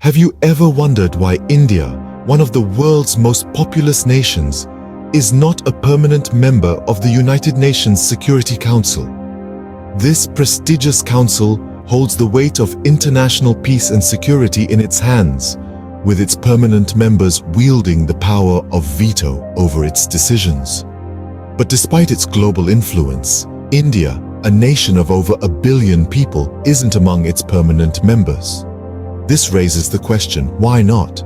Have you ever wondered why India, one of the world's most populous nations, is not a permanent member of the United Nations Security Council? This prestigious council holds the weight of international peace and security in its hands, with its permanent members wielding the power of veto over its decisions. But despite its global influence, India, a nation of over 1 billion people, isn't among its permanent members. This raises the question, why not?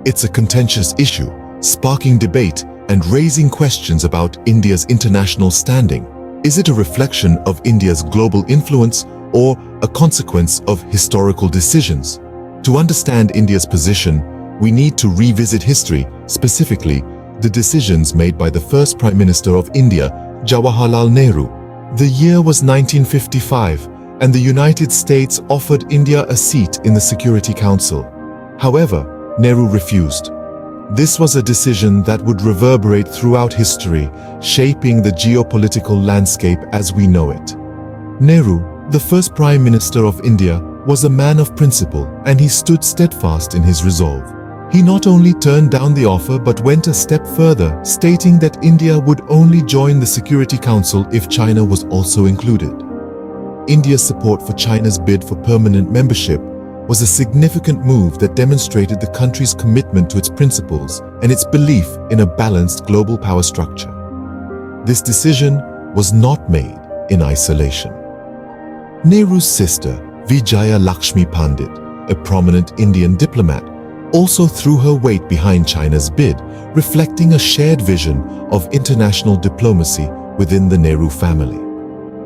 It's a contentious issue, sparking debate and raising questions about India's international standing. Is it a reflection of India's global influence or a consequence of historical decisions? To understand India's position, we need to revisit history, specifically the decisions made by the first Prime Minister of India, Jawaharlal Nehru. The year was 1955, and the United States offered India a seat in the Security Council. However, Nehru refused. This was a decision that would reverberate throughout history, shaping the geopolitical landscape as we know it. Nehru, the first Prime Minister of India, was a man of principle, and he stood steadfast in his resolve. He not only turned down the offer but went a step further, stating that India would only join the Security Council if China was also included. India's support for China's bid for permanent membership was a significant move that demonstrated the country's commitment to its principles and its belief in a balanced global power structure. This decision was not made in isolation. Nehru's sister, Vijaya Lakshmi Pandit, a prominent Indian diplomat, also threw her weight behind China's bid, reflecting a shared vision of international diplomacy within the Nehru family.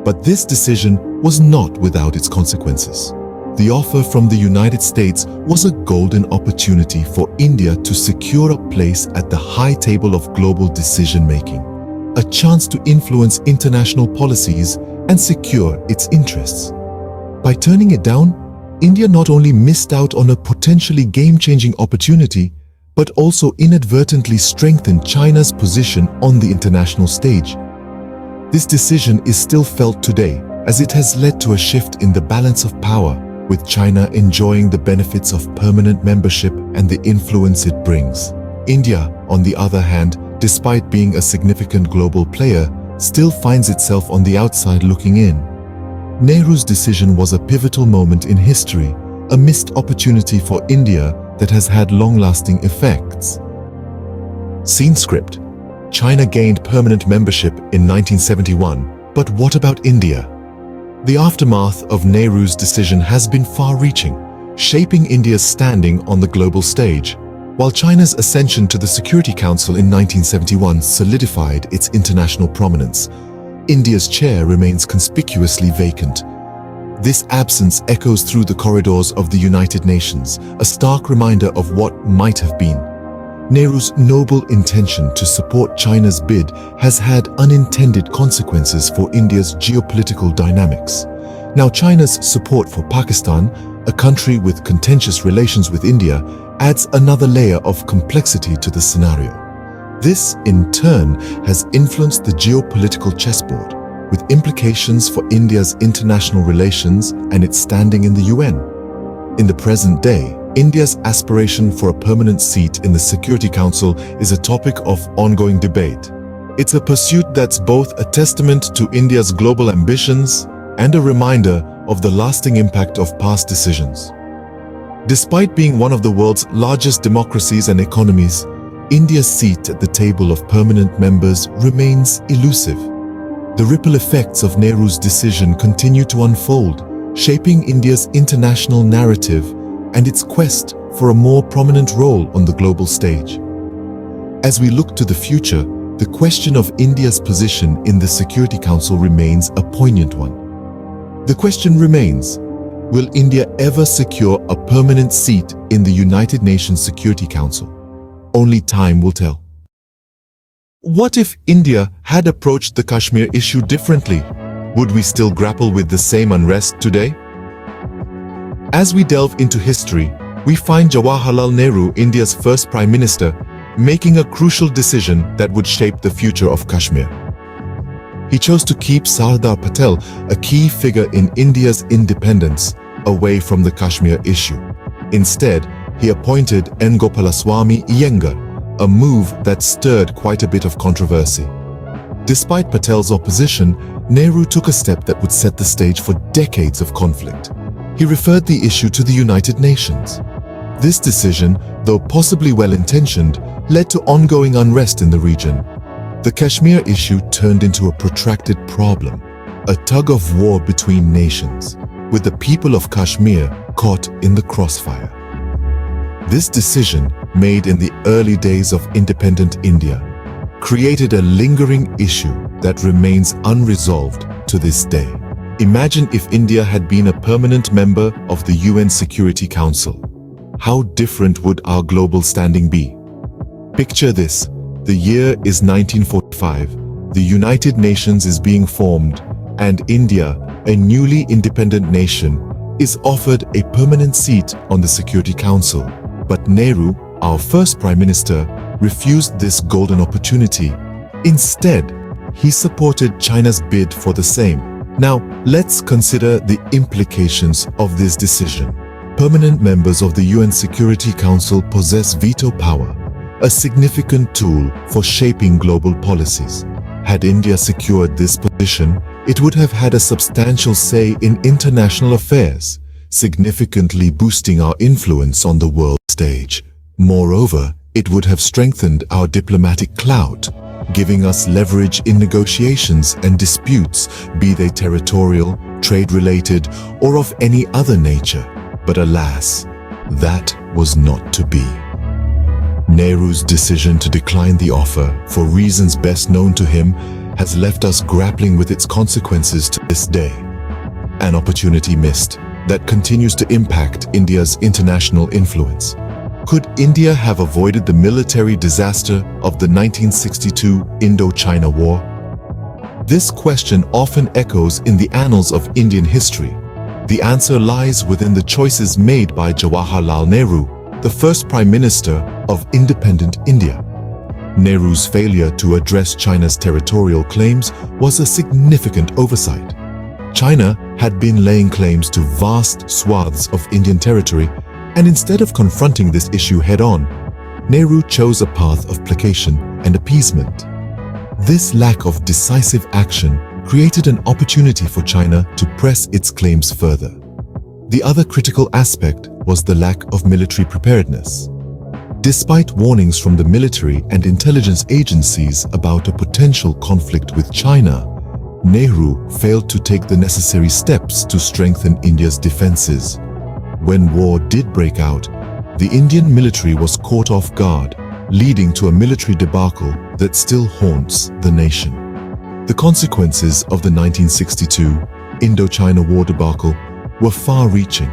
But this decision was not without its consequences. The offer from the United States was a golden opportunity for India to secure a place at the high table of global decision-making, a chance to influence international policies and secure its interests. By turning it down, India not only missed out on a potentially game-changing opportunity, but also inadvertently strengthened China's position on the international stage. This decision is still felt today, as it has led to a shift in the balance of power, with China enjoying the benefits of permanent membership and the influence it brings. India, on the other hand, despite being a significant global player, still finds itself on the outside looking in. Nehru's decision was a pivotal moment in history, a missed opportunity for India that has had long-lasting effects. Scene script: China gained permanent membership in 1971, but what about India? The aftermath of Nehru's decision has been far-reaching, shaping India's standing on the global stage. While China's ascension to the Security Council in 1971 solidified its international prominence, India's chair remains conspicuously vacant. This absence echoes through the corridors of the United Nations, a stark reminder of what might have been. Nehru's noble intention to support China's bid has had unintended consequences for India's geopolitical dynamics. Now, China's support for Pakistan, a country with contentious relations with India, adds another layer of complexity to the scenario. This, in turn, has influenced the geopolitical chessboard, with implications for India's international relations and its standing in the UN. In the present day, India's aspiration for a permanent seat in the Security Council is a topic of ongoing debate. It's a pursuit that's both a testament to India's global ambitions and a reminder of the lasting impact of past decisions. Despite being one of the world's largest democracies and economies, India's seat at the table of permanent members remains elusive. The ripple effects of Nehru's decision continue to unfold, shaping India's international narrative and its quest for a more prominent role on the global stage. As we look to the future, the question of India's position in the Security Council remains a poignant one. The question remains, will India ever secure a permanent seat in the United Nations Security Council? Only time will tell. What if India had approached the Kashmir issue differently? Would we still grapple with the same unrest today? As we delve into history, we find Jawaharlal Nehru, India's first Prime Minister, making a crucial decision that would shape the future of Kashmir. He chose to keep Sardar Patel, a key figure in India's independence, away from the Kashmir issue. Instead, he appointed N. Gopalaswamy Iyengar, a move that stirred quite a bit of controversy. Despite Patel's opposition, Nehru took a step that would set the stage for decades of conflict. He referred the issue to the United Nations. This decision, though possibly well-intentioned, led to ongoing unrest in the region. The Kashmir issue turned into a protracted problem, a tug-of-war between nations, with the people of Kashmir caught in the crossfire. This decision, made in the early days of independent India, created a lingering issue that remains unresolved to this day. Imagine if India had been a permanent member of the UN Security Council. How different would our global standing be? Picture this. The year is 1945. The United Nations is being formed, and India, a newly independent nation, is offered a permanent seat on the Security Council. But Nehru, our first Prime Minister, refused this golden opportunity. Instead, he supported China's bid for the same. Now, let's consider the implications of this decision. Permanent members of the UN Security Council possess veto power, a significant tool for shaping global policies. Had India secured this position, it would have had a substantial say in international affairs, significantly boosting our influence on the world stage. Moreover, it would have strengthened our diplomatic clout, giving us leverage in negotiations and disputes, be they territorial, trade-related, or of any other nature. But alas, that was not to be. Nehru's decision to decline the offer, for reasons best known to him, has left us grappling with its consequences to this day. An opportunity missed that continues to impact India's international influence. Could India have avoided the military disaster of the 1962 Indochina War? This question often echoes in the annals of Indian history. The answer lies within the choices made by Jawaharlal Nehru, the first Prime Minister of independent India. Nehru's failure to address China's territorial claims was a significant oversight. China had been laying claims to vast swaths of Indian territory, and instead of confronting this issue head-on, Nehru chose a path of placation and appeasement. This lack of decisive action created an opportunity for China to press its claims further. The other critical aspect was the lack of military preparedness. Despite warnings from the military and intelligence agencies about a potential conflict with China, Nehru failed to take the necessary steps to strengthen India's defenses. When war did break out, the Indian military was caught off guard, leading to a military debacle that still haunts the nation. The consequences of the 1962 Indochina War debacle were far-reaching.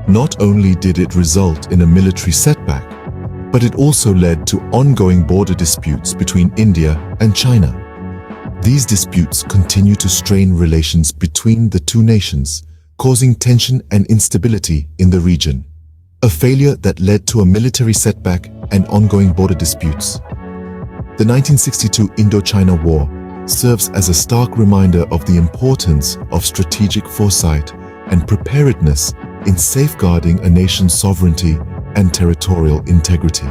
Not only did it result in a military setback, but it also led to ongoing border disputes between India and China. These disputes continue to strain relations between the two nations, causing tension and instability in the region. A failure that led to a military setback and ongoing border disputes. The 1962 Indochina War serves as a stark reminder of the importance of strategic foresight and preparedness in safeguarding a nation's sovereignty and territorial integrity.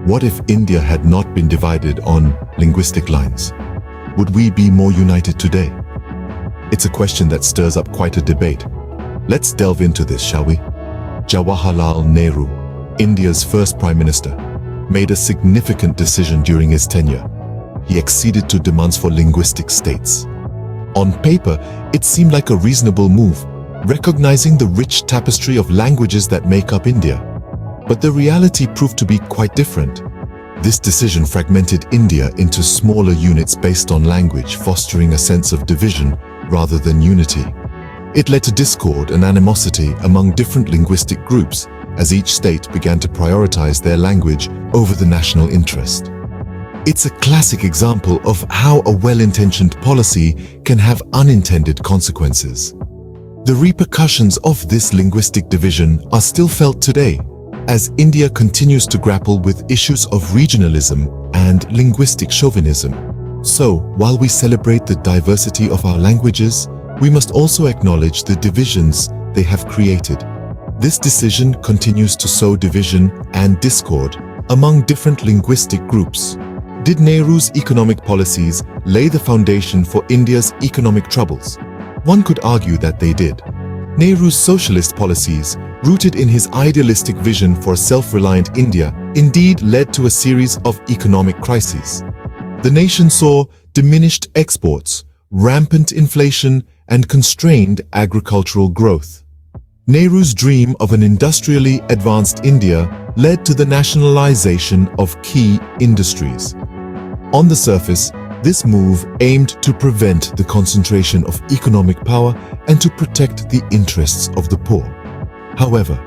What if India had not been divided on linguistic lines? Would we be more united today? It's a question that stirs up quite a debate. Let's delve into this, shall we? Jawaharlal Nehru, India's first Prime Minister, made a significant decision during his tenure. He acceded to demands for linguistic states. On paper, it seemed like a reasonable move, recognizing the rich tapestry of languages that make up India. But the reality proved to be quite different. This decision fragmented India into smaller units based on language, fostering a sense of division rather than unity. It led to discord and animosity among different linguistic groups as each state began to prioritize their language over the national interest. It's a classic example of how a well-intentioned policy can have unintended consequences. The repercussions of this linguistic division are still felt today, as India continues to grapple with issues of regionalism and linguistic chauvinism. So, while we celebrate the diversity of our languages, we must also acknowledge the divisions they have created. This decision continues to sow division and discord among different linguistic groups. Did Nehru's economic policies lay the foundation for India's economic troubles? One could argue that they did. Nehru's socialist policies, rooted in his idealistic vision for a self-reliant India, indeed led to a series of economic crises. The nation saw diminished exports, rampant inflation, and constrained agricultural growth. Nehru's dream of an industrially advanced India led to the nationalization of key industries. On the surface, this move aimed to prevent the concentration of economic power and to protect the interests of the poor. However,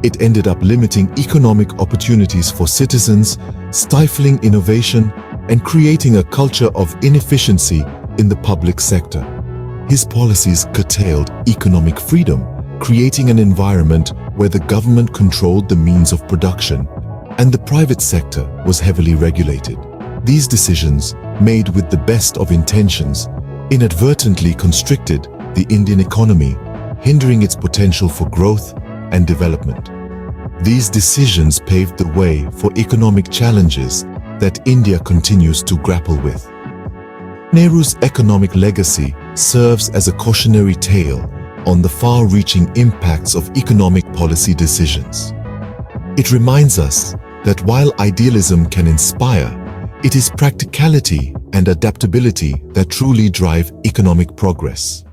it ended up limiting economic opportunities for citizens, stifling innovation, and creating a culture of inefficiency in the public sector. His policies curtailed economic freedom, creating an environment where the government controlled the means of production and the private sector was heavily regulated. These decisions, made with the best of intentions, inadvertently constricted the Indian economy, hindering its potential for growth and development. These decisions paved the way for economic challenges that India continues to grapple with. Nehru's economic legacy serves as a cautionary tale on the far-reaching impacts of economic policy decisions. It reminds us that while idealism can inspire, it is practicality and adaptability that truly drive economic progress.